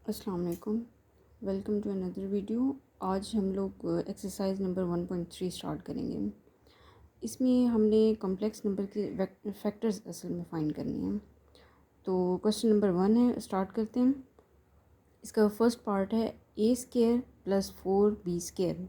अस्सलाम वालेकुम, welcome to another video. आज हम लोग एक्सरसाइज नंबर 1.3 स्टार्ट करेंगे। इसमें हमने कॉम्प्लेक्स नंबर के फैक्टर्स असल में फाइंड करने हैं। तो क्वेश्चन नंबर 1 है, स्टार्ट करते हैं। इसका फर्स्ट पार्ट है ए स्केयर प्लस 4b²।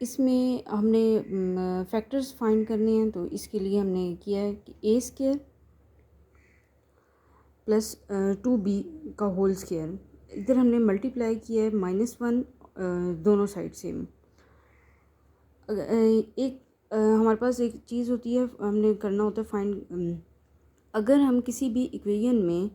इसमें हमने फैक्टर्स फाइंड करने हैं, तो इसके लिए हमने किया है कि ए स्केयर प्लस 2b का होल स्केयर, इधर हमने मल्टीप्लाई किया है -1 दोनों साइड से। एक हमारे पास एक चीज़ होती है, हमने करना होता है फाइंड। अगर हम किसी भी इक्वेशन में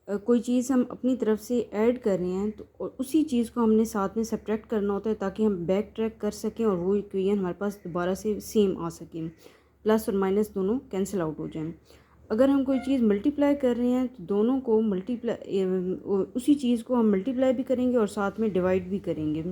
कोई चीज़ हम अपनी तरफ से ऐड कर रहे हैं, तो और उसी चीज़ को हमने साथ में सब्ट्रैक्ट करना होता है ताकि हम बैक ट्रैक कर सकें और वो इक्वेशन हमारे पास दोबारा से सेम आ सकें, प्लस और माइनस दोनों कैंसिल आउट हो जाएं। अगर हम कोई चीज़ मल्टीप्लाई कर रहे हैं तो दोनों को उसी चीज़ को हम मल्टीप्लाई भी करेंगे और साथ में डिवाइड भी करेंगे।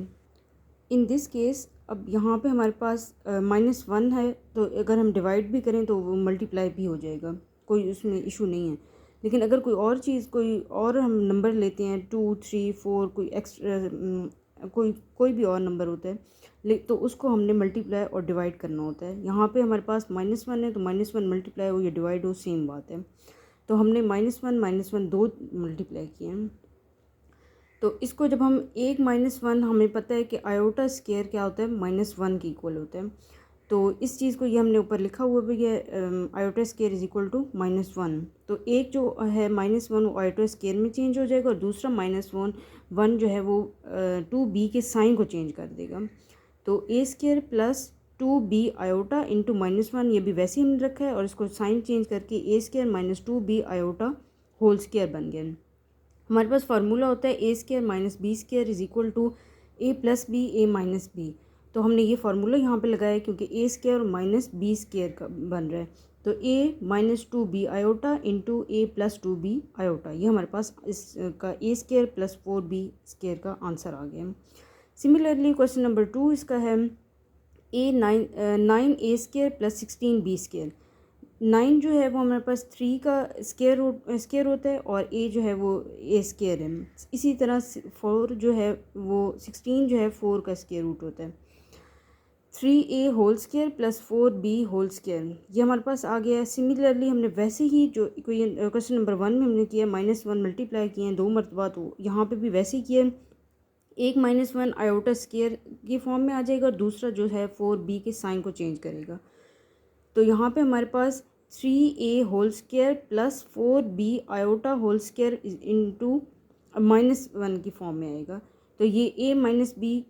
इन दिस केस अब यहाँ पे हमारे पास -1 है, तो अगर हम डिवाइड भी करें तो वो मल्टीप्लाई भी हो जाएगा, कोई उसमें इशू नहीं है। लेकिन अगर कोई और चीज़, कोई और हम नंबर लेते हैं 2, 3, 4, कोई एक्स्ट्रा कोई भी और नंबर होता है, तो उसको हमने मल्टीप्लाई और डिवाइड करना होता है। यहाँ पे हमारे पास -1 है, तो -1 मल्टीप्लाई हो या डिवाइड हो सेम बात है। तो हमने -1 दो मल्टीप्लाई किए हैं। तो इसको जब हम -1, हमें पता है कि आयोटा स्केयर क्या होता है, -1 के इक्वल होता है। तो इस चीज़ को ये हमने ऊपर लिखा हुआ भी है, iota square is equal to -1। तो एक जो है -1 वो आयोटा स्केयर में चेंज हो जाएगा और दूसरा -1 जो है वो 2b के साइन को चेंज कर देगा। तो a square plus 2b iota into -1, ये भी वैसे ही हमने रखा है और इसको साइन चेंज करके a square minus 2b iota whole square बन गया। हमारे पास फार्मूला होता है a square minus b square is equal to a plus b a minus b. तो हमने ये फार्मूला यहाँ पे लगाया क्योंकि a square minus b square का बन रहा है। तो a -2b iota into a plus 2b iota, ये हमारे पास इसका a square plus 4b square का आंसर आ गया। सिमिलरली क्वेश्चन नंबर 2 इसका है नाइन ए स्केयर प्लस 16b²। 9 जो है वो हमारे पास 3 का स्केयर होता है और ए जो है वो ए स्केयर है। इसी तरह 4 जो है वो 16 जो है 4 का स्केयर रूट होता है। 3a whole square plus 4b whole square, ये हमारे पास आ गया है। सिमिलरली हमने वैसे ही जो क्वेश्चन नंबर 1 में हमने किया -1 मल्टीप्लाई किए हैं 2 मरतबा, तो यहाँ पे भी वैसे ही किया। एक -1 आयोटा स्केयर की फॉर्म में आ जाएगा और दूसरा जो है 4b के साइन को चेंज करेगा। तो यहाँ पे हमारे पास 3a whole square plus 4b iota whole square into -1 की फॉर्म में आएगा। तो ये a minus b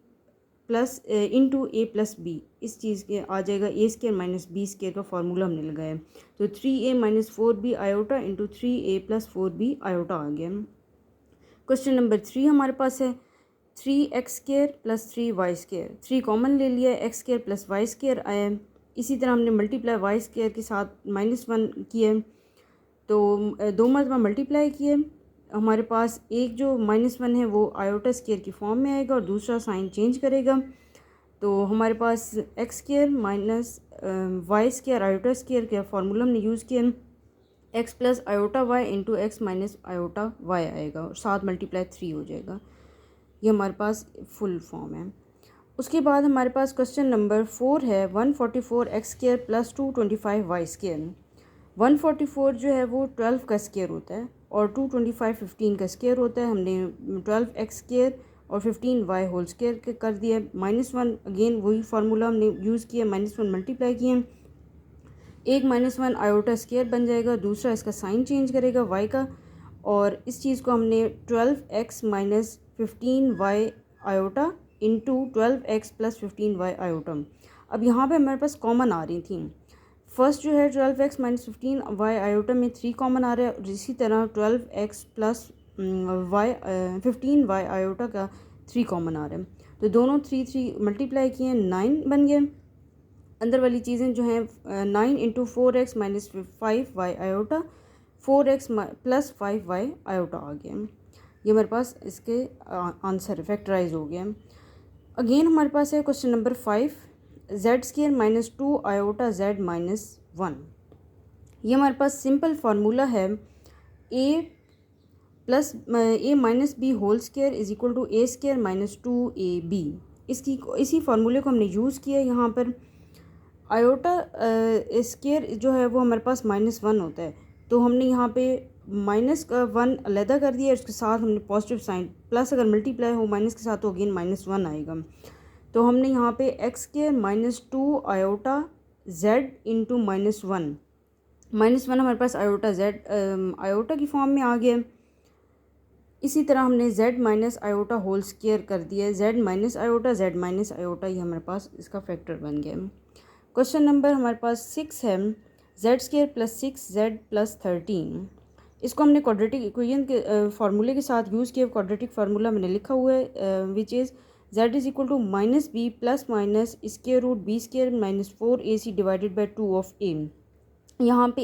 plus into a plus b, इस चीज़ के आ जाएगा a square minus b square का फार्मूला हमने लगाया। तो 3a minus 4b iota into 3a plus 4b iota आ गया। क्वेश्चन नंबर 3 हमारे पास है 3x square plus 3y²। 3 common ले लिया, x square plus y square आया। इसी तरह हमने मल्टीप्लाई वाई स्केयर के साथ -1 किया, तो 2 मरतबा मल्टीप्लाई किए। हमारे पास एक जो -1 है वो आयोटा स्केयर की फॉर्म में आएगा और दूसरा साइन चेंज करेगा। तो हमारे पास x square minus y square iota square का फार्मूला हमने यूज़ किया, x plus iota y into x minus iota y आएगा और 7 मल्टीप्लाई 3 हो जाएगा। ये हमारे पास फुल फॉर्म है। उसके बाद हमारे पास क्वेश्चन नंबर 4 है 144 x square plus 225 y square. 144 जो है वो 12 का स्केयर होता है और 225 15 का स्केयर होता है। हमने 12 एक्स स्केयर और 15 वाई होल स्केयर कर दिया। -1 अगेन वही फार्मूला हमने यूज़ किया, -1 मल्टीप्लाई किए। एक -1 आयोटा स्केयर बन जाएगा, दूसरा इसका साइन चेंज करेगा वाई का, और इस चीज़ को हमने 12x minus 15y iota into 12x plus 15y iota. अब यहाँ पे हमारे पास कॉमन आ रही थी। फर्स्ट जो है 12x माइनस 15y आयोटा में 3 कॉमन आ रहा है और इसी तरह 12x प्लस 15y आयोटा का 3 कॉमन आ रहा है। तो दोनों 3 मल्टीप्लाई किए 9 बन गए। अंदर वाली चीज़ें जो हैं 9 into 4x minus 5y iota, 4x plus 5y iota आ गया। ये हमारे पास इसके आंसर फैक्टराइज हो गया। अगेन हमारे पास है question number 5 z square minus 2 iota z minus 1। ये हमारे पास सिंपल फार्मूला है, a plus a minus b whole square is equal to a square minus 2ab। इसी फार्मूले को हमने यूज़ किया यहाँ पर। आयोटा स्केयर जो है वो हमारे पास -1 होता है, तो हमने यहाँ पे -1 अलहदा कर दिया, उसके साथ हमने पॉजिटिव साइन, प्लस अगर मल्टीप्लाई हो माइनस के साथ तो अगेन -1 आएगा। तो हमने यहाँ पे x square -2 iota z into -1 हमारे पास आयोटा जेड आयोटा की फॉर्म में आ गया। इसी तरह हमने z minus iota whole square कर दिया है, z minus iota z minus iota, ये हमारे पास इसका फैक्टर बन गया। क्वेश्चन नंबर हमारे पास 6 है, Z square plus 6z plus 13। इसको हमने क्वाड्रेटिक इक्वेशन के फार्मूले के साथ यूज़ किया। क्वाड्रेटिक फार्मूला मैंने लिखा हुआ है which is z is equal to minus b plus minus square root b square minus 4ac divided by 2 of a। यहाँ पे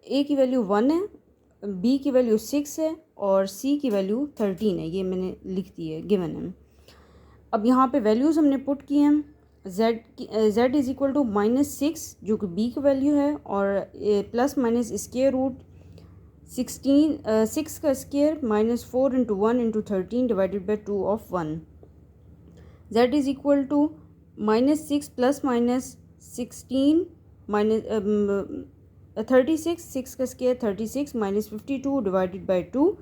a की वैल्यू 1 है, b की वैल्यू 6 है और c की वैल्यू 13 है, ये मैंने लिख दी है, गिवन है। अब यहाँ पे वैल्यूज़ हमने पुट की हैं। z इज़ इक्वल टू -6 जो कि b की वैल्यू है, और प्लस माइनस स्केयर रूट 6 का square -4 into 1 into 13 divided by 2 of 1। z is equal to -6 plus minus 16 minus 36, 6 का स्केयर 36 माइनस 52 डिवाइडेड बाई 2।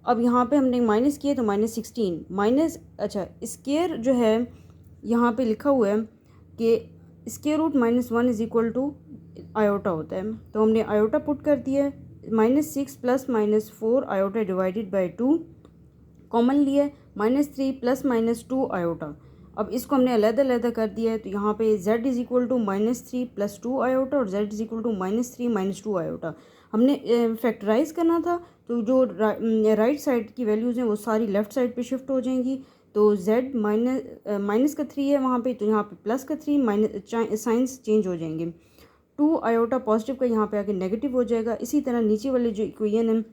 अब यहाँ पे हमने माइनस किया तो -16 माइनस, अच्छा स्केयर जो है यहाँ पे लिखा हुआ है कि square root -1 is equal to iota होता है, तो हमने आयोटा पुट कर दिया है। -6 plus -4 iota divided by 2 common लिया है, -3 प्लस -2 आयोटा। अब इसको हमने अलग कर दिया है, तो यहाँ पे z is equal to -3 plus 2 iota और z is equal to -3 -2 iota. हमने फैक्टराइज करना था, तो जो राइट साइड की वैल्यूज़ हैं वो सारी लेफ़्ट साइड पे शिफ्ट हो जाएंगी। तो z माइनस का 3 है वहाँ पे, तो यहाँ पे प्लस का 3 माइनस साइंस चेंज हो जाएंगे। 2 आयोटा पॉजिटिव का यहाँ पे आके नेगेटिव हो जाएगा। इसी तरह नीचे वाले जो इक्वेशन है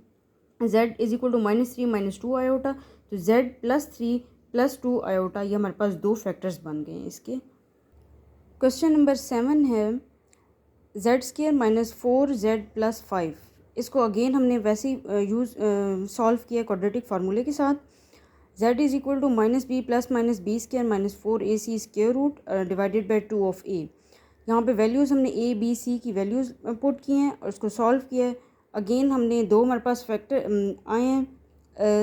z is equal to -3 -2 iota, तो z +3 +2 आयोटा, ये हमारे पास दो फैक्टर्स बन गए हैं इसके। क्वेश्चन नंबर 7 है z स्केयर -4z प्लस 5। इसको अगेन हमने वैसे ही सॉल्व किया क्वाड्रेटिक फार्मूले के साथ। z is equal to -b plus minus b square -4ac square root divided by 2 of a। यहाँ पे वैल्यूज़ हमने a b c की वैल्यूज़ पुट की हैं और उसको सॉल्व किया है। अगेन हमने दो हमारे पास फैक्टर आए हैं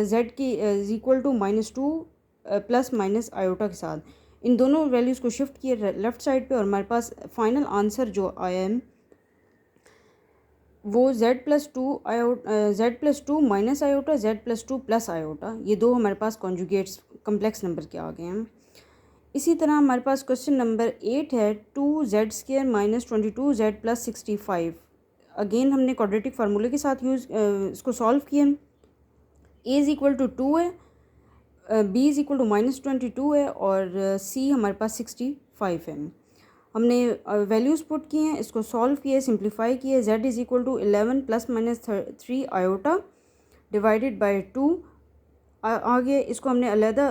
z की is equal to -2 plus minus iota के साथ। इन दोनों वैल्यूज़ को शिफ्ट किया लेफ़्ट साइड पे और हमारे पास फाइनल आंसर जो आया है वो z+2 minus iota z+2 plus iota, ये दो हमारे पास कॉन्जुगेट्स कम्प्लेक्स नंबर के आ गए हैं। इसी तरह हमारे पास क्वेश्चन नंबर 8 है 2z square -22z plus 65। Again हमने क्वाड्रेटिक फार्मूले के साथ इसको सॉल्व किया। a इज़ इक्वल टू 2 है, b इज़ इक्वल टू -22 है और c हमारे पास 65 है। हमने वैल्यूज़ पुट किए हैं, इसको सॉल्व किया, सिंप्लीफाई किया। z is equal to 11 plus minus 3 iota divided by 2 आगे इसको हमने अलहदा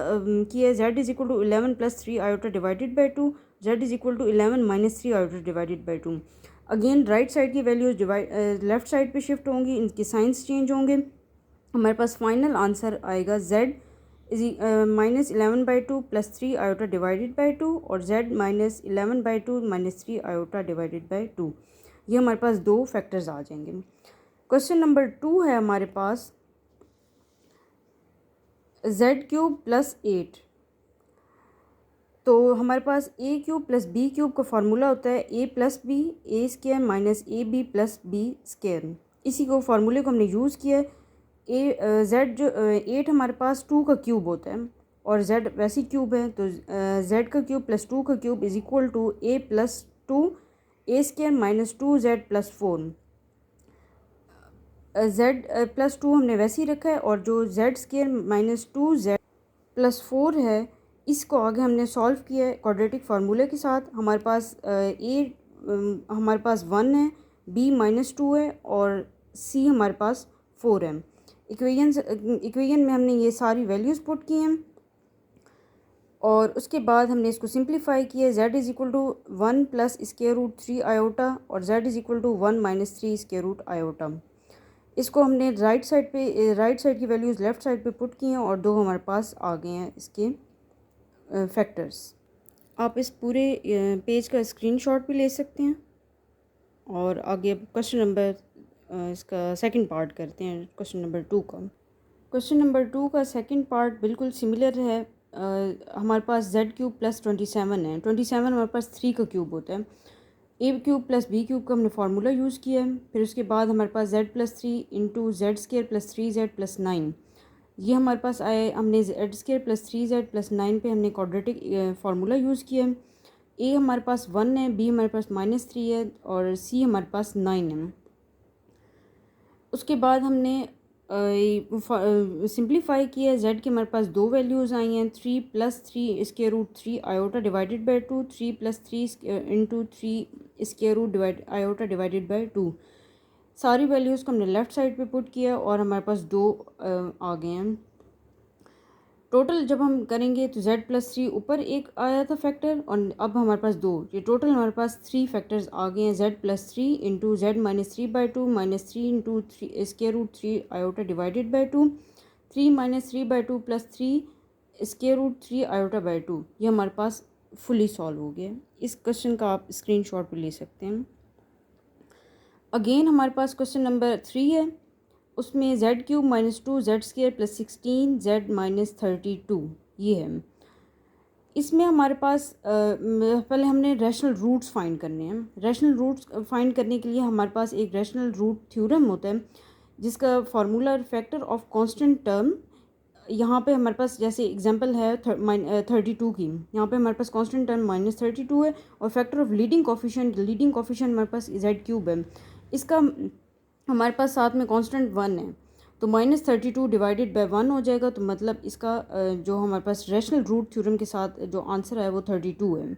किया। z is equal to 11 plus 3 iota divided by 2, z is equal to 11 minus 3 iota divided by 2। Again right side की वैल्यूज़ लेफ़्ट साइड पे shift होंगी, इनके signs change होंगे। हमारे पास फाइनल आंसर आएगा z is -11/2 plus 3 iota divided by 2 और z -11/2 minus 3 iota divided by 2। ये हमारे पास दो फैक्टर्स आ जाएंगे। क्वेश्चन नंबर 2 है हमारे पास z³ प्लस 8। तो हमारे पास a³ प्लस b³ का फार्मूला होता है a plus b a square minus a b plus b square. इसी को फार्मूले को हमने यूज़ किया है। z जो 8 हमारे पास 2 का क्यूब होता है और z वैसी क्यूब है, तो z का क्यूब प्लस 2 का cube is equal to a plus 2 a square minus 2z plus 4। z plus 2 हमने वैसे ही रखा है और जो z square minus 2z plus 4 है इसको आगे हमने सॉल्व किया है क्वाड्रेटिक फार्मूले के साथ। हमारे पास हमारे पास 1 है, b -2 है और c हमारे पास 4 है। इक्वेशन में हमने ये सारी वैल्यूज़ पुट की हैं और उसके बाद हमने इसको सिंप्लीफाई किया। z is equal to 1 plus square root 3 iota और z is equal to 1 minus 3 square root iota. इसको हमने राइट साइड की वैल्यूज़ लेफ़्ट साइड पे पुट की हैं और दो हमारे पास आ गए हैं इसके फैक्टर्स। आप इस पूरे पेज का स्क्रीनशॉट भी ले सकते हैं। और आगे क्वेश्चन नंबर इसका सेकंड पार्ट करते हैं, क्वेश्चन नंबर 2 का। क्वेश्चन नंबर 2 का सेकंड पार्ट बिल्कुल सिमिलर है। हमारे पास z³ + 27 है। 27 हमारे पास 3 का क्यूब होता है। a³ + b³ का हमने फार्मूला यूज़ किया है। फिर उसके बाद हमारे पास z+3 × z² + 3z + 9 ये हमारे पास आए। हमने z² + 3z + 9 पे हमने क्वाड्रेटिक फार्मूला यूज़ किया है। a हमारे पास 1 है, b हमारे पास -3 है और c हमारे पास 9 है। उसके बाद हमने सिंप्लीफाई किया। z के हमारे पास दो वैल्यूज़ आई हैं, 3 + 3 √3 iota divided by 2, 3 + 3 × 3 iota divided by 2। सारी वैल्यूज़ को हमने लेफ़्ट साइड पे पुट किया और हमारे पास दो आ गए हैं। टोटल जब हम करेंगे तो z+3 ऊपर एक आया था फैक्टर और अब हमारे पास दो, ये टोटल हमारे पास 3 फैक्टर्स आ गए हैं। z+3 × z-3/2 -3 × 3 iota divided by 2, 3 -3/2 + 3 √3 iota by 2। ये हमारे पास फुली सॉल्व हो गया। इस क्वेश्चन का आप स्क्रीनशॉट भी ले सकते हैं। अगेन हमारे पास क्वेश्चन नंबर 3 है। उसमें z³ - 2 z² + 16 z - 32 ये है। इसमें हमारे पास पहले हमने रैशनल रूट्स फाइंड करने हैं। रैशनल रूट्स फाइंड करने के लिए हमारे पास एक रैशनल रूट थ्योरम होता है जिसका formula factor of constant term. यहाँ पे हमारे पास जैसे एग्जांपल है 32 की, यहाँ पे हमारे पास कांस्टेंट टर्म -32 है और फैक्टर ऑफ लीडिंग कोफिशिएंट हमारे पास z³ है। इसका हमारे पास साथ में कांस्टेंट 1 है तो -32 डिवाइडेड बाय 1 हो जाएगा। तो मतलब इसका जो हमारे पास रैशनल रूट थ्योरम के साथ जो आंसर है वो 32 है।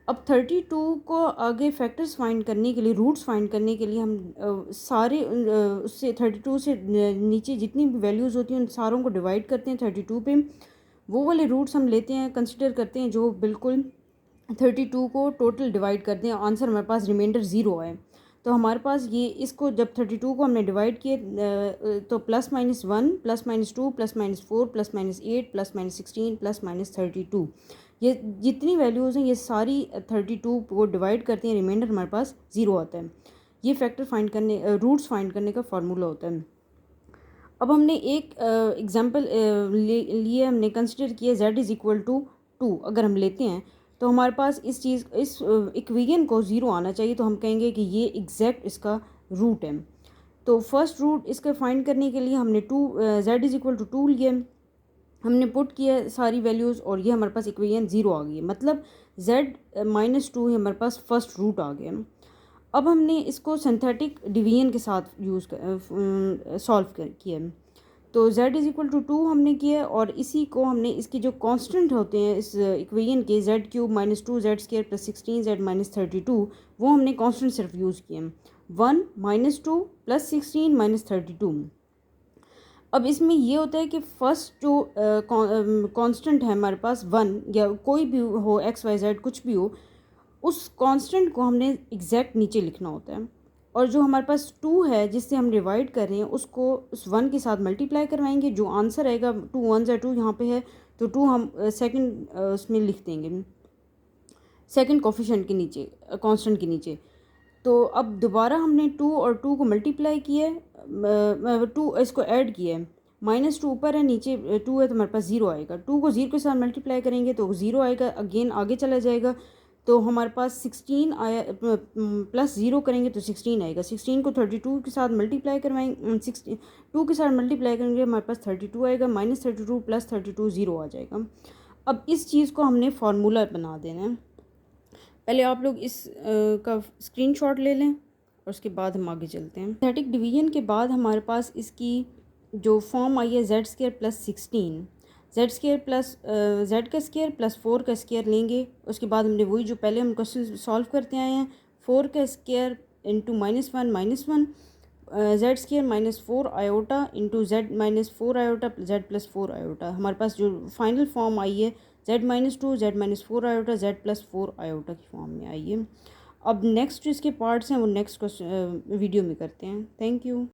अब 32 को आगे फैक्टर्स फाइंड करने के लिए, रूट्स फाइंड करने के लिए हम सारे उससे 32 से नीचे जितनी भी वैल्यूज़ होती हैं उन सारों को डिवाइड करते हैं 32 पे। वो वाले रूट्स हम लेते हैं, कंसिडर करते हैं जो बिल्कुल 32 को टोटल डिवाइड करते हैं, आंसर हमारे पास रिमाइंडर 0 है। तो हमारे पास ये इसको जब 32 को हमने डिवाइड किए तो +-1 +-2 +-4 +-8 +-16 +-32 ये जितनी वैल्यूज़ हैं ये सारी 32 को डिवाइड करते हैं, रिमाइंडर हमारे पास 0 आता है। ये फैक्टर फाइंड करने रूट्स फाइंड करने का फार्मूला होता है। अब हमने एक एग्जांपल लिए, हमने कंसिडर किया z = 2 अगर हम लेते हैं तो हमारे पास इस इक्वेशन को 0 आना चाहिए। तो हम कहेंगे कि ये एग्जैक्ट इसका रूट है। तो फर्स्ट रूट इसका फाइंड करने के लिए हमने z = 2 लिया, हमने पुट किया सारी वैल्यूज़ और ये हमारे पास इक्वेशन 0 आ गई है। मतलब z - 2 हमारे पास फर्स्ट रूट आ गया। अब हमने इसको सिंथेटिक डिवीजन के साथ सॉल्व किया। तो z = 2 हमने किया और इसी को हमने इसके जो कांस्टेंट होते हैं इस इक्वेशन के z³ - 2 z² + 16 z - 32 वो हमने कांस्टेंट सिर्फ यूज़ किए, 1 -2 + 16 - 32। अब इसमें ये होता है कि फर्स्ट जो कांस्टेंट है हमारे पास 1 या कोई भी हो x y z कुछ भी हो, उस कांस्टेंट को हमने एग्जैक्ट नीचे लिखना होता है। और जो हमारे पास 2 है जिससे हम डिवाइड कर रहे हैं उसको उस 1 के साथ मल्टीप्लाई करवाएंगे। जो आंसर आएगा 2 1 ज़ा 2 यहाँ पे है तो 2 हम सेकंड उसमें लिख देंगे, सेकंड कोफिशिएंट के नीचे, कांस्टेंट के नीचे। तो अब दोबारा हमने 2 और 2 को मल्टीप्लाई किया, 2 इसको ऐड किया है, -2 ऊपर है नीचे 2 है तो हमारे पास 0 आएगा। 2 को 0 के साथ मल्टीप्लाई करेंगे तो 0 आएगा, अगेन आगे चला जाएगा तो हमारे पास 16 आया, +0 करेंगे तो 16 आएगा। 16 को 32 के साथ मल्टीप्लाई करवाएंगे, 2 के साथ मल्टीप्लाई करेंगे हमारे पास 32 आएगा, -32 + 32 0 आ जाएगा। अब इस चीज़ को हमने फार्मूला बना देना है। पहले आप लोग इस का स्क्रीनशॉट ले लें और उसके बाद हम आगे चलते हैं। सिंथेटिक डिवीजन के बाद हमारे पास इसकी जो फॉर्म आई है z² + 16, z² + z² + 4 का स्क्वायर लेंगे। उसके बाद हमने वही जो पहले हम क्वेश्चन सॉल्व करते आए हैं, 4 का square × -1 z² - 4 iota × z - 4 iota z + 4 iota. हमारे पास जो फाइनल फॉर्म आई है z - 2 z - 4 iota z + 4 iota की फॉर्म में आई है। अब नेक्स्ट जो इसके पार्ट्स हैं वो नेक्स्ट वीडियो में करते हैं। Thank you.